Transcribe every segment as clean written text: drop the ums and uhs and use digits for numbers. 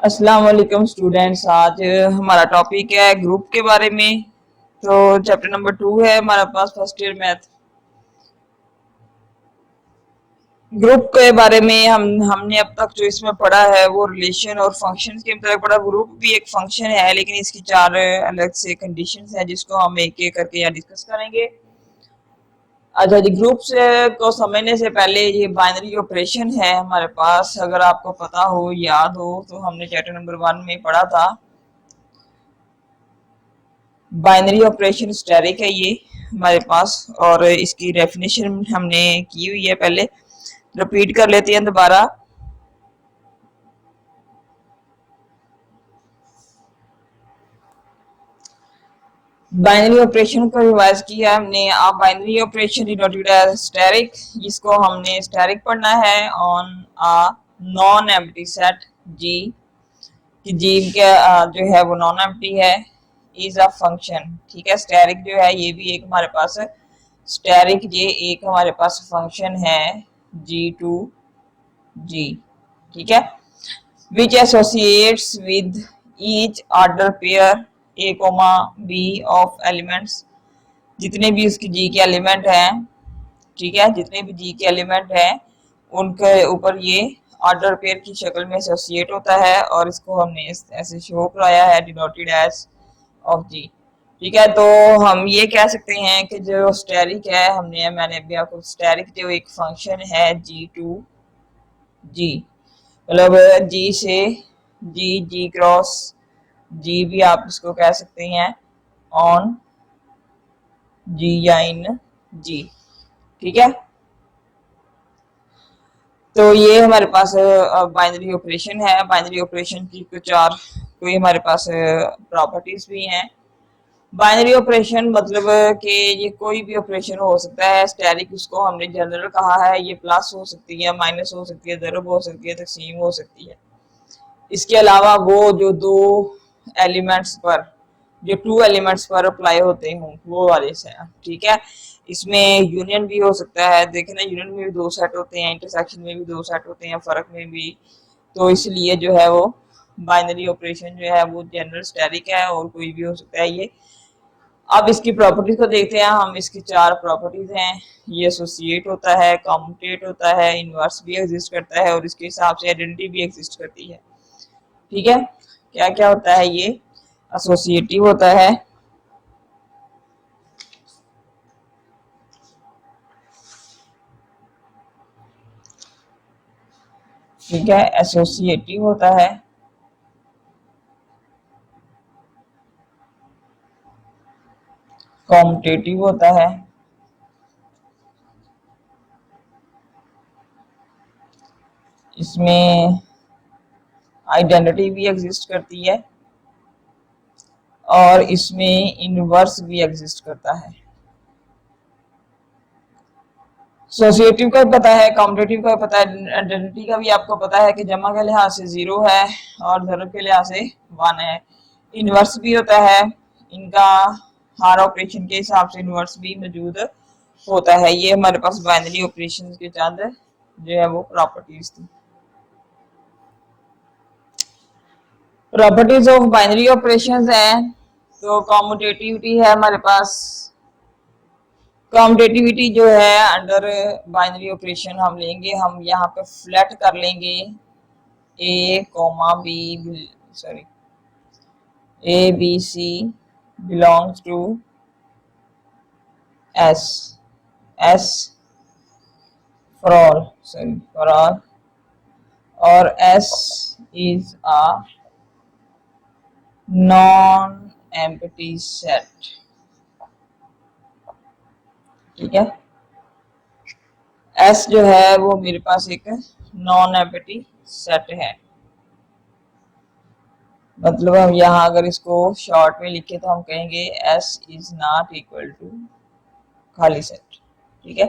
अस्सलाम वालेकुम स्टूडेंट्स। आज हमारा टॉपिक है ग्रुप के बारे में। तो चैप्टर नंबर 2 है हमारा पास, फर्स्ट ईयर मैथ। ग्रुप के बारे में हमने अब तक जो इसमें पढ़ा है वो रिलेशन और फंक्शन के मतलब पढ़ा। ग्रुप भी एक फंक्शन है, लेकिन इसकी चार अलग से कंडीशंस हैं जिसको हम एक एक करके यहाँ डिस्कस करेंगे। अच्छा जी, ग्रुप्स को समझने से पहले ये बाइनरी ऑपरेशन है हमारे पास, अगर आपको पता हो, याद हो, तो हमने चैप्टर नंबर 1 में पढ़ा था। बाइनरी ऑपरेशन स्टैटिक है ये हमारे पास, और इसकी डेफिनेशन हमने की हुई है पहले। रिपीट कर लेते हैं दोबारा। बाइनरी ऑपरेशन को रिवाइज किया हमने। आप binary operation denoted as static, जिसको हमने स्टैटिक पढ़ना है on a non empty set G, कि जी का जो है वो नॉन एम्प्टी है, इज अ फंक्शन। ठीक है, स्टैटिक जो है ये भी एक हमारे पास स्टैटिक ये एक हमारे पास फंक्शन है जी टू जी। ठीक है, which associates with each order pair A comma B of elements. जितने भी उसकी जी के एलिमेंट हैं, ठीक है, जितने भी जी के एलिमेंट हैं उनके ऊपर ये ऑर्डर पेयर की शक्ल में एसोसिएट होता है, और इसको हमने ऐसे शो कराया है, डिनोटेड एज ऑफ जी। ठीक है, तो हम ये कह सकते हैं कि जो स्टेरिक है, मैंने अभी आपको स्टेरिक जो एक फंक्शन है जी टू जी, मतलब जी से जी, जी क्रॉस जी भी आप इसको कह सकते हैं, ऑन जी या इन जी। ठीक है, तो ये हमारे पास बाइनरी ऑपरेशन है। बाइनरी ऑपरेशन की कुछ चार कोई हमारे पास प्रॉपर्टीज भी हैं। बाइनरी ऑपरेशन मतलब कि ये कोई भी ऑपरेशन हो सकता है। स्टैटिक उसको हमने जनरल कहा है, ये प्लस हो सकती है, माइनस हो सकती है, ज़रब हो सकती है, तकसीम हो सकती है। इसके अलावा वो जो दो एलिमेंट्स पर, जो टू एलिमेंट्स पर अप्लाई होते हों वो वाले से। ठीक है, इसमें यूनियन भी हो सकता है। देखना, यूनियन में भी दो सेट होते हैं, इंटरसेक्शन में भी दो सेट होते हैं, फर्क में भी। तो इसलिए जो है वो बाइनरी ऑपरेशन जो है वो जनरल स्टैटिक है, और कोई भी हो सकता है ये। अब इसकी प्रॉपर्टीज को देखते हैं हम। इसकी चार प्रॉपर्टीज हैं। ये एसोसिएट होता है, कॉम्यूटेट होता है, इनवर्स भी एग्जिस्ट करता है, और इसके हिसाब से आइडेंटिटी भी एग्जिस्ट करती है। ठीक है, क्या क्या होता है ये? एसोसिएटिव होता है, ठीक है, एसोसिएटिव होता है, कॉम्यूटेटिव होता है, इसमें आइडेंटिटी भी एग्जिस्ट करती है, और इसमें इनवर्स भी एग्जिस्ट करता है। एसोसिएटिव का पता है, कॉम्पिटेटिव का पता है, आइडेंटिटी का भी आपको पता है कि जमा के लिहाज से 0 है और ज़रब के लिहाज से 1 है। इनवर्स भी होता है, इनका हर ऑपरेशन के हिसाब से इनवर्स भी मौजूद होता है। ये हमारे पास बाइनरी ऑपरेशन के चंद जो है वो प्रॉपर्टीज थी। प्रॉपर्टीज ऑफ बाइनरी ऑपरेशंस है, तो कॉम्यूटेटिविटी है हमारे पास। कॉम्पिटेटिविटी जो है अंडर बाइनरी ऑपरेशन हम लेंगे, हम यहाँ पे फ्लैट कर लेंगे A comma B, sorry, A B C belongs to S, S for all, sorry for all, और S is a non empty set. ठीक है, एस जो है वो मेरे पास एक नॉन एम्प्टी सेट है। मतलब हम यहाँ अगर इसको शॉर्ट में लिखे तो हम कहेंगे s is not equal to खाली सेट। ठीक है,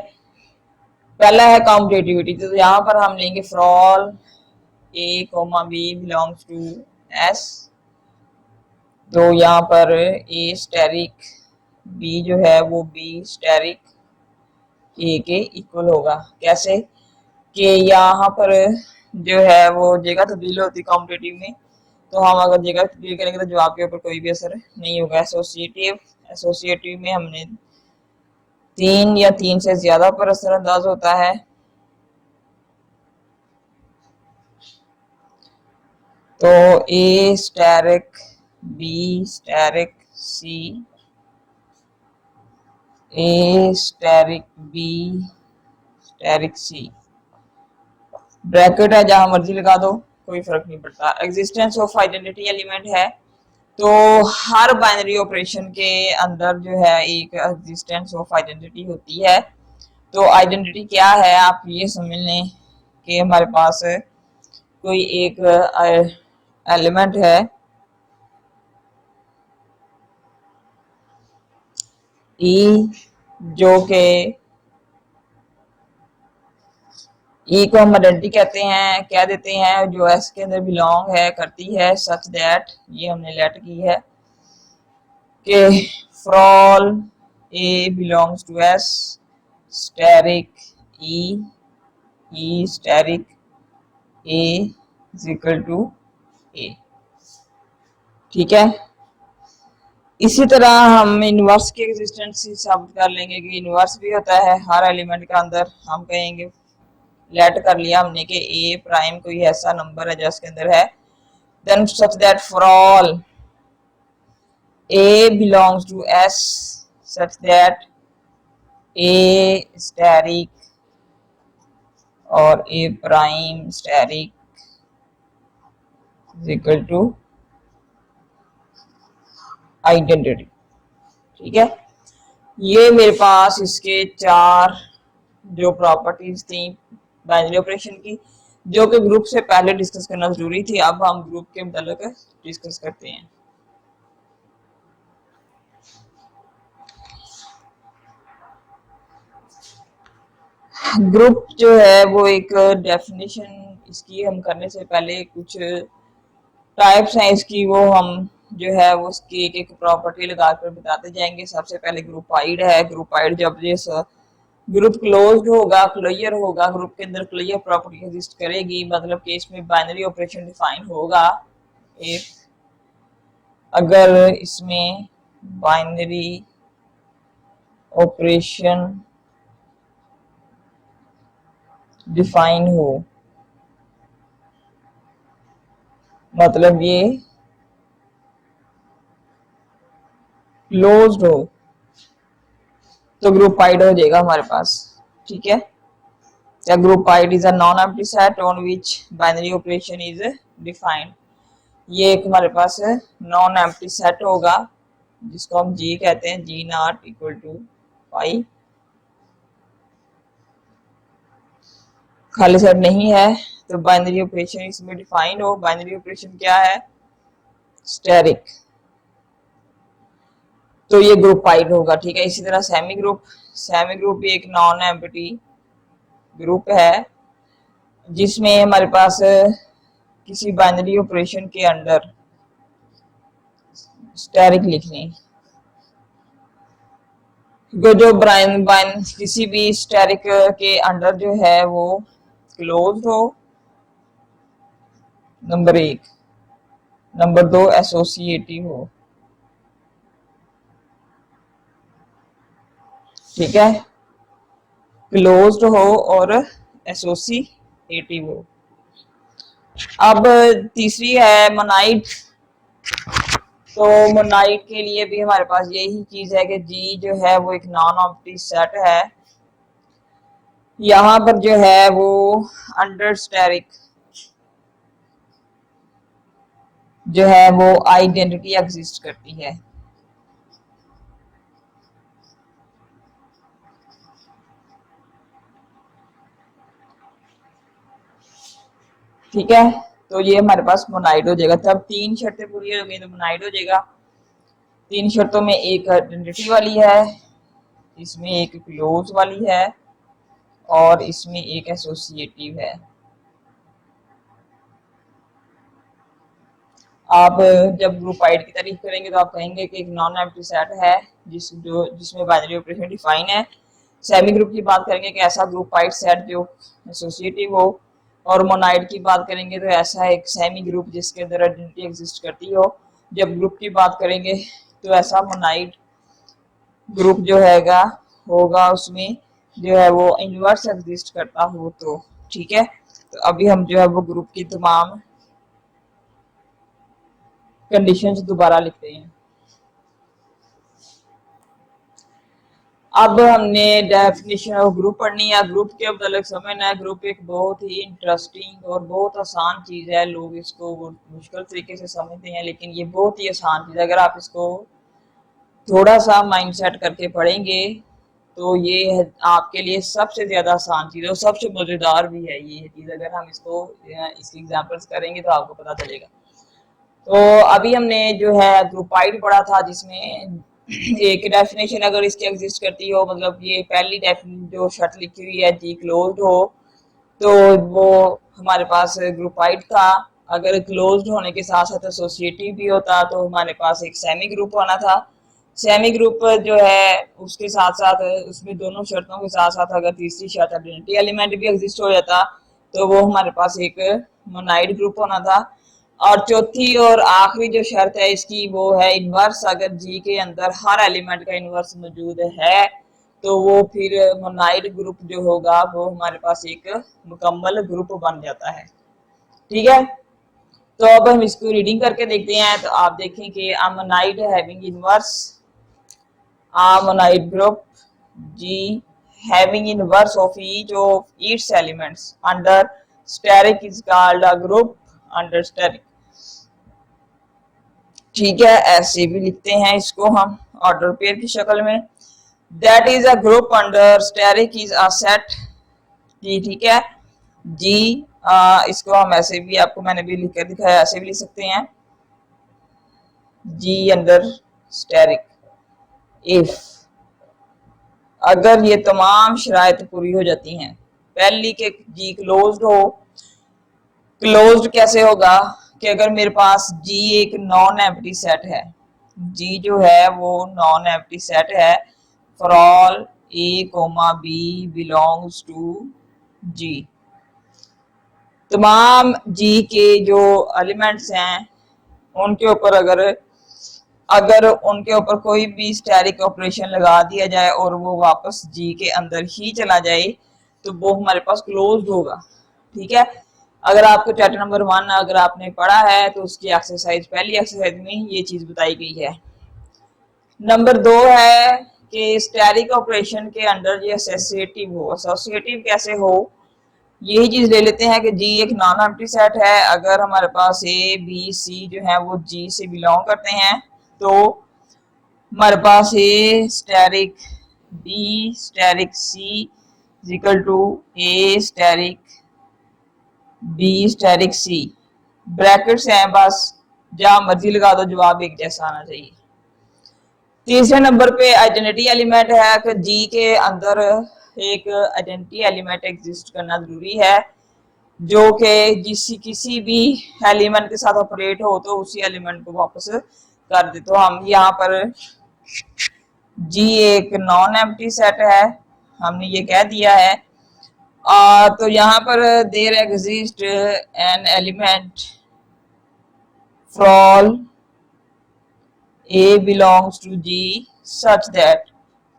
पहला है कॉम्पिटेटिविटी, तो यहाँ पर हम लेंगे for all A comma B belongs to s. तो यहाँ पर ए स्टेरिक, बी जो है वो बी स्टेरिक ए के इक्वल होगा। कैसे? कि यहाँ पर जो है वो जगह तब्दील होती है कॉम्पिटेटिव में, तो हम अगर जगह क्लिक करेंगे तो जवाब के ऊपर कोई भी असर नहीं होगा। एसोसिएटिव में हमने 3 या 3 से ज्यादा पर असरअंदाज होता है। तो ए स्टेरिक, बी स्टेरिक, सी, ए स्टेरिक, बी स्टेरिक, सी। ब्रैकेट है, जहां मर्जी लगा दो, कोई फर्क नहीं पड़ता। एग्जिस्टेंस ऑफ आइडेंटिटी एलिमेंट है, तो हर बाइनरी ऑपरेशन के अंदर जो है एक एग्जिस्टेंस ऑफ आइडेंटिटी होती है। तो आइडेंटिटी क्या है, आप ये समझ लें कि हमारे पास कोई एक एलिमेंट है, ई, जो के ई को हम आइडेंटिटी कहते हैं, क्या देते हैं, जो एस के अंदर बिलोंग है, करती है, सच दैट, ये हमने लेट की है कि for all A belongs to S, asterisk E asterisk A is equal to A. ठीक है, इसी तरह हम इनवर्स की एग्जिस्टेंस साबित कर लेंगे कि इनवर्स भी होता है हर एलिमेंट के अंदर। हम कहेंगे, लेट कर लिया हमने कि ए प्राइम कोई ऐसा नंबर है जो इसके अंदर है, then such that for all A belongs to S such that A asterisk और A prime asterisk is equal to identity. ठीक है, ये मेरे पास इसके 4 जो प्रॉपर्टीज थी बाइनरी ऑपरेशन की, जो कि ग्रुप से पहले डिस्कस करना जरूरी थी। अब हम ग्रुप के मतलब डिस्कस करते हैं। ग्रुप जो है वो एक डेफिनेशन इसकी हम करने से पहले कुछ टाइप्स हैं इसकी, वो हम जो है वो उसकी एक एक प्रॉपर्टी लगाकर बताते जाएंगे। सबसे पहले ग्रुपाइड है। ग्रुपाइड जब ये ग्रुप क्लोज्ड होगा, क्लियर होगा, ग्रुप के अंदर क्लियर प्रॉपर्टी एग्जिस्ट करेगी, मतलब कि इसमें बाइनरी ऑपरेशन डिफाइन होगा। इफ अगर इसमें बाइनरी ऑपरेशन डिफाइन हो, मतलब ये क्लोज्ड हो, तो ग्रुपाइड हो जाएगा हमारे पास। ठीक है, The group ID is a non-empty set on which binary operation is defined. ये एक हमारे पास नॉन एम्प्टी सेट होगा जिसको हम G कहते हैं, G नॉट इक्वल टू पाई। खाली सेट नहीं है तो बाइनरी ऑपरेशन इसमें डिफाइन हो। बाइनरी ऑपरेशन क्या है, स्टेरिक, तो ये ग्रुपाइड होगा। ठीक है, इसी तरह सेमी ग्रुप भी एक नॉन एम्प्टी ग्रुप है जिसमें हमारे पास किसी बाइनरी ऑपरेशन के अंदर स्टेरिक लिखनी, जो किसी भी स्टेरिक के अंडर जो है वो क्लोज्ड हो, नंबर 1, नंबर 2 एसोसिएटिव हो। ठीक है, क्लोज्ड हो और एसोसिएटिव हो। अब तीसरी है मोनाइड। तो मोनाइड के लिए भी हमारे पास यही चीज है कि जी जो है वो एक नॉन एम्प्टी सेट है। यहां पर जो है वो अंडर स्टेरिक जो है वो आइडेंटिटी एग्जिस्ट करती है। ठीक है, तो ये हमारे पास मोनाइड हो जाएगा। तब 3 शर्तें पूरी हो गई तो मोनाइड हो जाएगा। 3 शर्तों में एक आइडेंटिटी वाली है, इसमें एक क्लोज वाली है और इसमें एक एसोसिएटिव है। आप जब ग्रुपाइड की तारीफ करेंगे तो आप कहेंगे कि एक नॉन एम्प्टी सेट है जिसमें बाइनरी ऑपरेशन डिफाइन है। सेमी ग्रुप की बात करेंगे कि ऐसा ग्रुपाइड सेट जो एसोसिएटिव हो और मोनाइड की बात करेंगे तो ऐसा एक सेमी ग्रुप जिसके अंदर आइडेंटिटी एग्जिस्ट करती हो। जब ग्रुप की बात करेंगे तो ऐसा मोनाइड ग्रुप जो हैगा होगा उसमें जो है वो इनवर्स एग्जिस्ट करता हो। तो ठीक है, तो अभी हम जो है वो ग्रुप की तमाम कंडीशंस दोबारा लिखते हैं। अब हमने डेफिनेशन ऑफ ग्रुप पढ़नी है, ग्रुप के मतलब समझना है। ग्रुप एक बहुत ही इंटरेस्टिंग और बहुत आसान चीज है, लोग इसको मुश्किल तरीके से समझते हैं, लेकिन ये बहुत ही आसान चीज है। अगर आप इसको थोड़ा सा माइंड सेट करके पढ़ेंगे तो ये आपके लिए सबसे ज्यादा आसान चीज है और सबसे मजेदार भी है ये चीज। अगर हम इसको इसकी एग्जांपल्स करेंगे तो आपको पता चलेगा। तो अभी हमने जो है ग्रुपाइड पढ़ा था, जिसमें एक डेफिनेशन अगर इसकी एग्जिस्ट करती हो, मतलब ये पहली जो शर्त लिखी हुई है जी क्लोज्ड हो, तो वो हमारे पास ग्रुपाइड था। अगर क्लोज्ड होने के साथ साथ एसोसिएटिव भी होता तो हमारे पास एक सेमी ग्रुप होना था। सेमी ग्रुप जो है उसके साथ साथ उसमें दोनों शर्तों के साथ साथ अगर तीसरी शर्त आइडेंटिटी एलिमेंट भी एग्जिस्ट हो जाता तो वो हमारे पास एक मोनाइड ग्रुप होना था। और चौथी और आखिरी जो शर्त है इसकी वो है इनवर्स। अगर जी के अंदर हर एलिमेंट का इनवर्स मौजूद है तो वो फिर मोनाइड ग्रुप जो होगा वो हमारे पास एक मुकम्मल ग्रुप बन जाता है। ठीक है, तो अब हम इसको रीडिंग करके देखते हैं। तो आप देखें कि monoid having inverse monoid group G having inverse of each of its elements under steric is called a group under steric। ठीक है, ऐसे भी लिखते हैं इसको हम ऑर्डर पेयर की शक्ल में। That is a group under asterisk is a set. ठीक है जी, इसको हम ऐसे भी, आपको मैंने भी लिख कर दिखाया, ऐसे भी लिख सकते हैं जी अंडर स्टेरिक इफ अगर ये तमाम शराइत पूरी हो जाती हैं। पहली के जी क्लोज्ड हो। क्लोज्ड कैसे होगा कि अगर मेरे पास जी एक नॉन एम्प्टी सेट है, जी जो है वो नॉन एम्प्टी सेट है for all A comma B belongs to G. तमाम जी के जो एलिमेंट्स हैं उनके ऊपर अगर उनके ऊपर कोई भी स्टेरिक ऑपरेशन लगा दिया जाए और वो वापस जी के अंदर ही चला जाए तो वो हमारे पास क्लोज्ड होगा। ठीक है, अगर आपको चैप्टर नंबर 1 अगर आपने पढ़ा है तो उसकी एक्सरसाइज, पहली एक्सरसाइज में ये चीज बताई गई है। नंबर 2 है कि स्टेरिक ऑपरेशन के अंडर ये एसोसिएटिव हो। एसोसिएटिव कैसे हो, यही चीज ले लेते हैं कि जी एक नॉन एम्प्टी सेट है। अगर हमारे पास ए बी सी जो है वो जी से बिलोंग करते हैं तो हमारे पास A asterisk B asterisk C equal to A asterisk B asterisk C. Brackets हैं, बस जहां मर्जी लगा दो, जवाब एक जैसा आना चाहिए। तीसरे नंबर पे आइडेंटिटी एलिमेंट है कि जी के अंदर एक आइडेंटिटी एलिमेंट एग्जिस्ट करना जरूरी है जो कि किसी भी एलिमेंट के साथ ऑपरेट हो तो उसी एलिमेंट को वापस कर दे। तो हम यहाँ पर जी एक नॉन एम्प्टी सेट है, हमने ये कह दिया है। तो यहाँ पर there exist an element for a belongs to G such that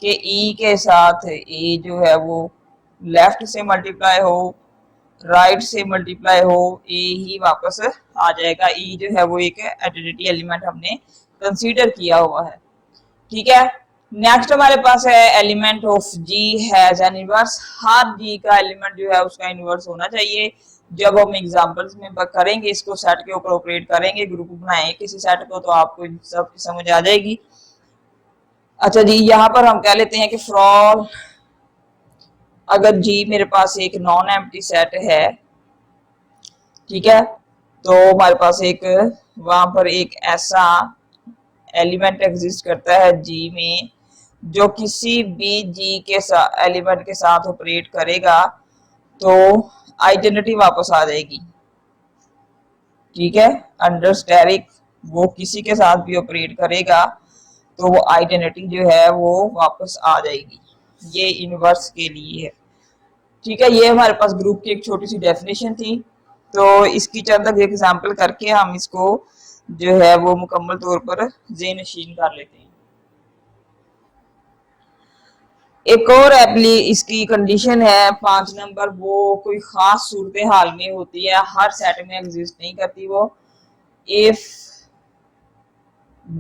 कि ई के साथ ए जो है वो लेफ्ट से मल्टीप्लाई हो, राइट से मल्टीप्लाई हो, ए ही वापस आ जाएगा। ई जो है वो एक आइडेंटिटी एलिमेंट हमने कंसीडर किया हुआ है। ठीक है, नेक्स्ट हमारे पास है element of G has an inverse. हर जी का एलिमेंट जो है उसका इनवर्स होना चाहिए। जब हम एग्जांपल्स में करेंगे, इसको सेट के ऊपर ऑपरेट करेंगे, ग्रुप बनाएंगे किसी सेट को, तो आपको सब समझ आ जाएगी। अच्छा जी, यहाँ पर हम कह लेते हैं कि फॉर अगर जी मेरे पास एक नॉन एम्प्टी सेट है, ठीक है, तो हमारे पास एक वहां पर एक ऐसा एलिमेंट एग्जिस्ट करता है जी में जो किसी भी जी के साथ एलिमेंट के साथ ऑपरेट करेगा तो आइडेंटिटी वापस आ जाएगी। ठीक है, अंडर स्टेरिक वो किसी के साथ भी ऑपरेट करेगा तो वो आइडेंटिटी जो है वो वापस आ जाएगी। ये इनवर्स के लिए है। ठीक है, ये हमारे पास ग्रुप की एक छोटी सी डेफिनेशन थी। तो इसकी चंद एग्जाम्पल करके हम इसको जो है वो मुकम्मल तौर पर ज़हन-नशीन कर लेते हैं। एक और एप्ली इसकी कंडीशन है 5 नंबर, वो कोई खास सूरत हाल में होती है, हर सेट में एग्जिस्ट नहीं करती वो। If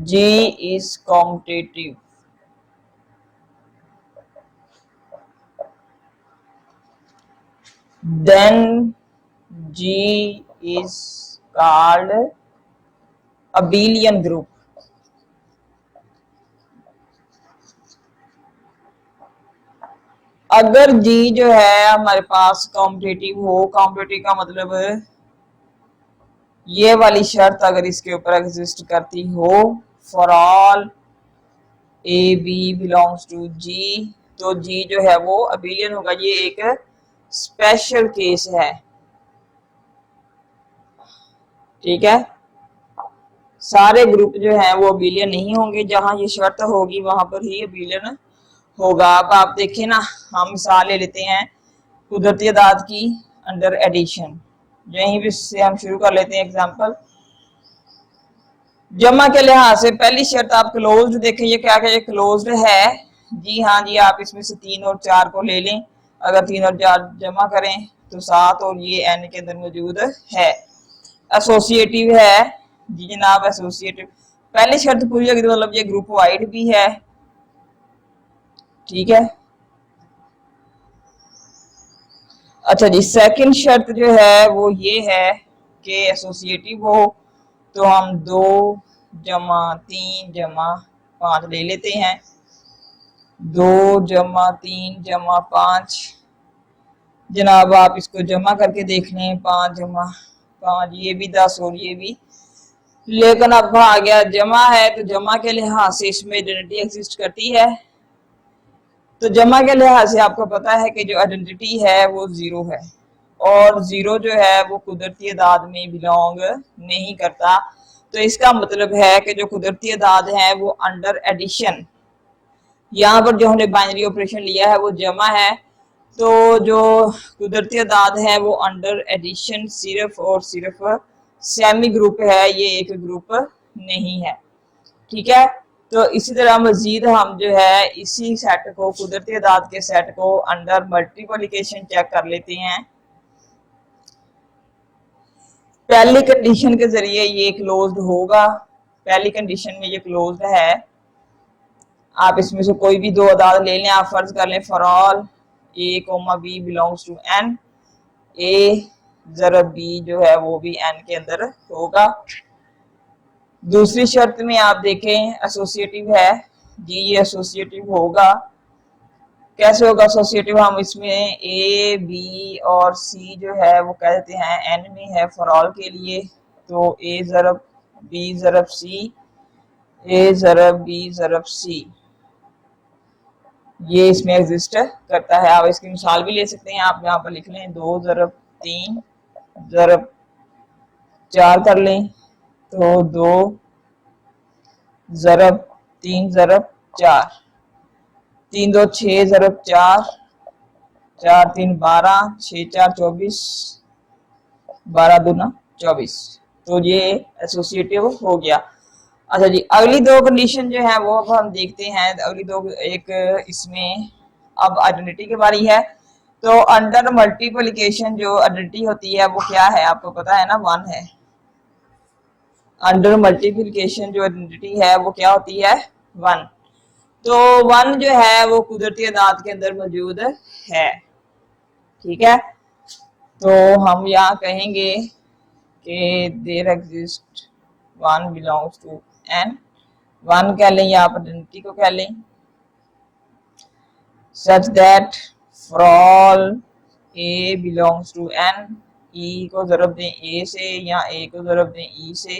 G is commutative, then G is called abelian group। अगर G जो है हमारे पास कॉम्पिटेटिव हो, कॉम्पिटेटिव का मतलब ये वाली शर्त अगर इसके ऊपर एग्जिस्ट करती हो, for all a b belongs to G, तो G जो है वो अबेलियन होगा। ये एक स्पेशल केस है, ठीक है। सारे ग्रुप जो है वो अबेलियन नहीं होंगे, जहां ये शर्त होगी वहां पर ही अबेलियन होगा। अब आप देखें ना, हम मिसाल ले लेते हैं कुदरती अदाद की अंडर एडिशन। यहीं से हम शुरू कर लेते हैं एग्जांपल। जमा के लिहाज से पहली शर्त आप क्लोज्ड देखें, ये क्या क्या क्लोज्ड है। जी हाँ जी, आप इसमें से 3 और 4 को ले लें। अगर 3 और 4 जमा करें तो 7 और ये एन के अंदर मौजूद है। एसोसिएटिव है जी जनाब, एसोसिएटिव पहली शर्त पूरी होगी तो मतलब ये ग्रुप वाइड भी है, ठीक है। अच्छा जी, सेकंड शर्त जो है वो ये है कि एसोसिएटिव हो, तो हम 2 जमा 3 जमा 5 ले लेते हैं। 2 जमा 3 जमा 5, जनाब आप इसको जमा करके देख लें। 5 जमा 5, ये भी 10 और ये भी। लेकिन अब आ गया जमा है, तो जमा के लिहाज से इसमें आइडेंटिटी एग्जिस्ट करती है। तो जमा के लिहाज से आपको पता है कि जो आइडेंटिटी है वो 0 है, और 0 जो है वो कुदरती अदाद में बिलोंग नहीं करता। तो इसका मतलब है कि जो कुदरती अदाद है वो अंडर एडिशन, यहाँ पर जो हमने बाइनरी ऑपरेशन लिया है वो जमा है, तो जो कुदरती अदाद है वो अंडर एडिशन सिर्फ और सिर्फ सेमी ग्रुप है, ये एक ग्रुप नहीं है, ठीक है। तो इसी तरह मजीद हम जो है इसी सेट को, कुदरती अदाद के सेट को अंडर मल्टीप्लिकेशन चेक कर लेते हैं। पहली कंडीशन के जरिए ये क्लोज्ड होगा, पहली कंडीशन में ये क्लोज्ड है। आप इसमें से कोई भी 2 अदाद ले लें, आप फर्ज कर लें for all A comma B belongs to N, A जरब बी जो है वो भी एन के अंदर होगा। दूसरी शर्त में आप देखें एसोसिएटिव है जी, ये एसोसिएटिव होगा। कैसे होगा एसोसिएटिव, हम इसमें ए बी और सी जो है वो कह देते हैं एन में है फॉर ऑल के लिए, तो ए जरब बी जरब सी, ए जरब बी जरब सी, ये इसमें एग्जिस्ट करता है। आप इसकी मिसाल भी ले सकते हैं, आप यहाँ पर लिख लें 2 जरब 3 जरब 4 कर लें, तो 2 जरब 3 जरब 4, 3 2 6 जरब 4, 4 3 12, 6 4 24, 12 दूना 24, तो ये एसोसिएटिव हो गया। अच्छा जी, अगली 2 कंडीशन जो है वो अब हम देखते हैं। अगली 2 एक इसमें अब आइडेंटिटी की बारी है। तो अंडर मल्टीप्लिकेशन जो आइडेंटिटी होती है वो क्या है, आपको पता है ना, 1 है। अंडर मल्टीप्लिकेशन जो आइडेंटिटी है वो क्या होती है, 1। तो 1 जो है वो कुदरती अदाद के अंदर मौजूद है, ठीक है। तो हम यहाँ कहेंगे कि there exist 1 belongs to N, 1 कह लें या आप आइडेंटिटी को कह लें, such that for all A belongs to N, E को जरब दें ए से या ए को जरब दें ई से,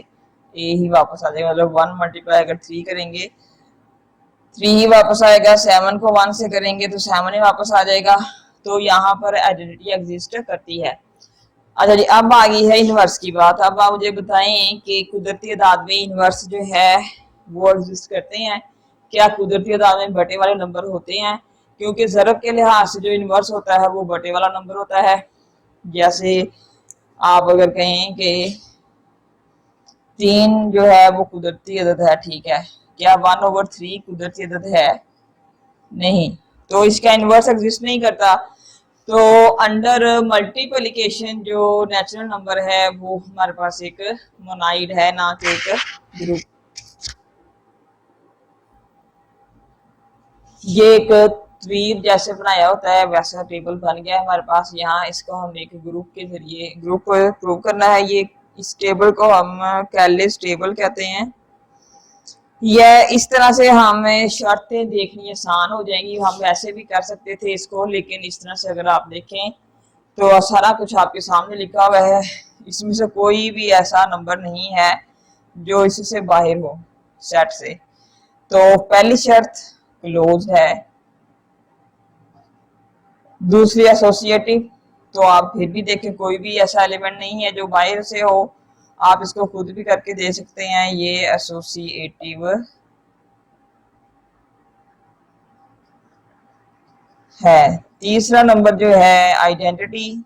ए ही वापस आ जाएगा। मतलब 1 मल्टीप्लाई अगर 3 करेंगे 3 ही वापस आएगा, 7 को 1 से करेंगे तो 7 ही वापस आ जाएगा। तो यहाँ पर आइडेंटिटी एग्जिस्ट करती है। अच्छा जी, अब आ गई है इनवर्स की बात। अब आप मुझे बताएं कि कुदरती अदाद में इनवर्स जो है वो एग्जिस्ट करते हैं क्या? कुदरती अदाद में बटे वाले नंबर होते हैं क्योंकि ज़रब के लिहाज से जो इन्वर्स होता है वो बटे वाला नंबर होता है। जैसे आप अगर कहें कि 3 जो है वो कुदरती अदद है, ठीक है, क्या 1/3 कुदरती अदद है? नहीं, तो इसका इन्वर्स एग्जिस्ट नहीं करता। तो अंडर मल्टीप्लिकेशन जो नेचुरल नंबर है वो हमारे पास एक मोनाइड है, ना कि एक ग्रुप। ये एक तीर जैसे बनाया होता है वैसा टेबल बन गया है हमारे पास यहाँ। इसको हम एक ग्रुप के जरिए ग्रुप प्रूव करना है। ये इस टेबल को हम कैलिस टेबल कहते हैं। यह इस तरह से हमें शर्तें देखनी आसान हो जाएंगी। हम वैसे भी कर सकते थे इसको, लेकिन इस तरह से अगर आप देखें तो सारा कुछ आपके सामने लिखा हुआ है। इसमें से कोई भी ऐसा नंबर नहीं है जो इससे बाहर हो सेट से। तो पहली शर्त क्लोज है, दूसरी एसोसिएटिव। तो आप फिर भी देखें कोई भी ऐसा एलिमेंट नहीं है जो बाहर से हो। आप इसको खुद भी करके दे सकते हैं, ये एसोसिएटिव है। तीसरा नंबर जो है आइडेंटिटी,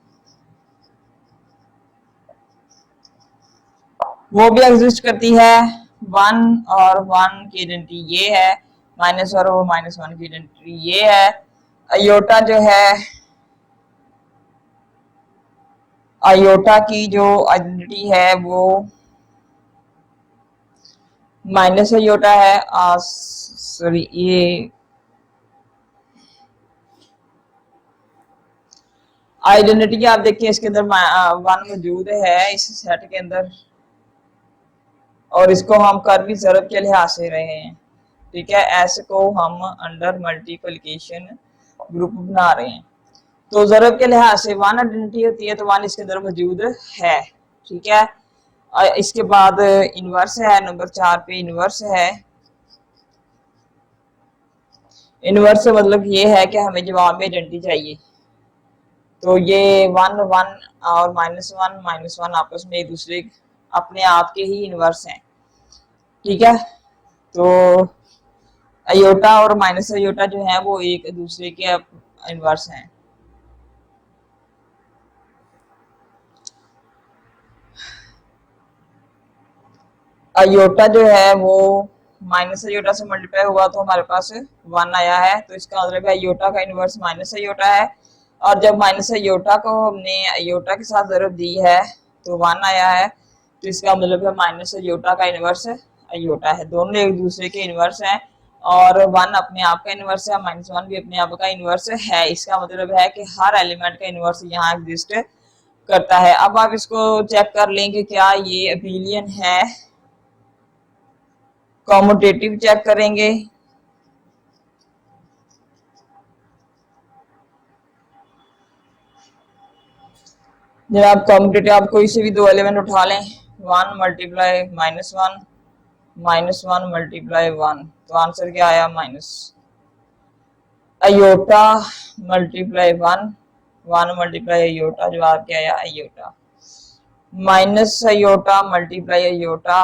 वो भी एग्जिस्ट करती है। 1 और 1 की आइडेंटिटी ये है, माइनस और -1 की आइडेंटिटी ये है। आयोटा जो है, आयोटा की जो आइडेंटिटी है वो माइनस आयोटा है। सॉरी, ये आइडेंटिटी आप देखिए इसके अंदर 1 मौजूद है इस सेट के अंदर, और इसको हम कर भी ज़रब के लिहाज से रहे हैं, ठीक है। ऐसे को हम अंडर मल्टीप्लिकेशन ग्रुप बना रहे हैं। तो ज़रब के लिहाज से 1 आइडेंटिटी होती है, तो 1 इसके अंदर मौजूद है, ठीक है। इसके बाद इनवर्स है, नंबर 4 पे इनवर्स है। इनवर्स से मतलब ये है कि हमें जवाब में आइडेंटिटी चाहिए। तो ये 1 1 और -1 आपस में एक दूसरे अपने आप के ही इनवर्स हैं, ठीक है। तो आयोटा और माइनस आयोटा जो है वो एक दूसरे के इनवर्स हैं। आयोटा जो है वो माइनस आयोटा से मल्टीप्लाई हुआ तो हमारे पास 1 आया है, तो इसका मतलब है आयोटा का इनवर्स माइनस आयोटा है। और जब माइनस आयोटा को हमने आयोटा के साथ ज़रब दी है तो 1 आया है, तो इसका मतलब है माइनस आयोटा का इनवर्स आयोटा है। दोनों एक दूसरे के इनवर्स हैं, और 1 अपने आप का इनवर्स है, -1 भी अपने आप का इनवर्स है। इसका मतलब है कि हर एलिमेंट का इनवर्स यहाँ एग्जिस्ट करता है। अब आप इसको चेक कर लें कि क्या ये अबेलियन है। कॉम्यूटेटिव चेक करेंगे, जनाब कॉम्यूटेटिव आप कोई से भी 2 एलिमेंट उठा लें, 1 मल्टीप्लाई -1 -1 मल्टीप्लाई 1, तो आंसर क्या आया? Minus iota multiply 1 multiply iota, जवाब क्या आया? Iota. Minus iota multiply iota,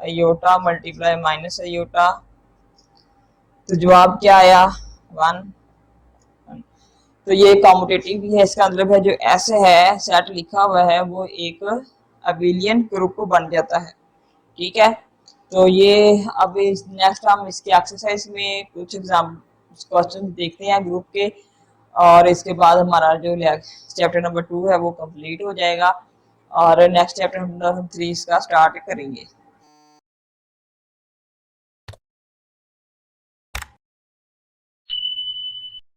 iota multiply minus iota, तो जवाब क्या आया? 1। तो ये कॉम्यूटेटिव भी है, इसका मतलब है जो एस है सेट लिखा हुआ है वो एक अबेलियन ग्रुप बन जाता है, ठीक है। तो ये अब नेक्स्ट हम इसके एक्सरसाइज में कुछ एग्जाम क्वेश्चन देखते हैं ग्रुप के, और इसके बाद हमारा जो चैप्टर नंबर 2 है वो कंप्लीट हो जाएगा, और नेक्स्ट चैप्टर नंबर 3 इसका स्टार्ट करेंगे।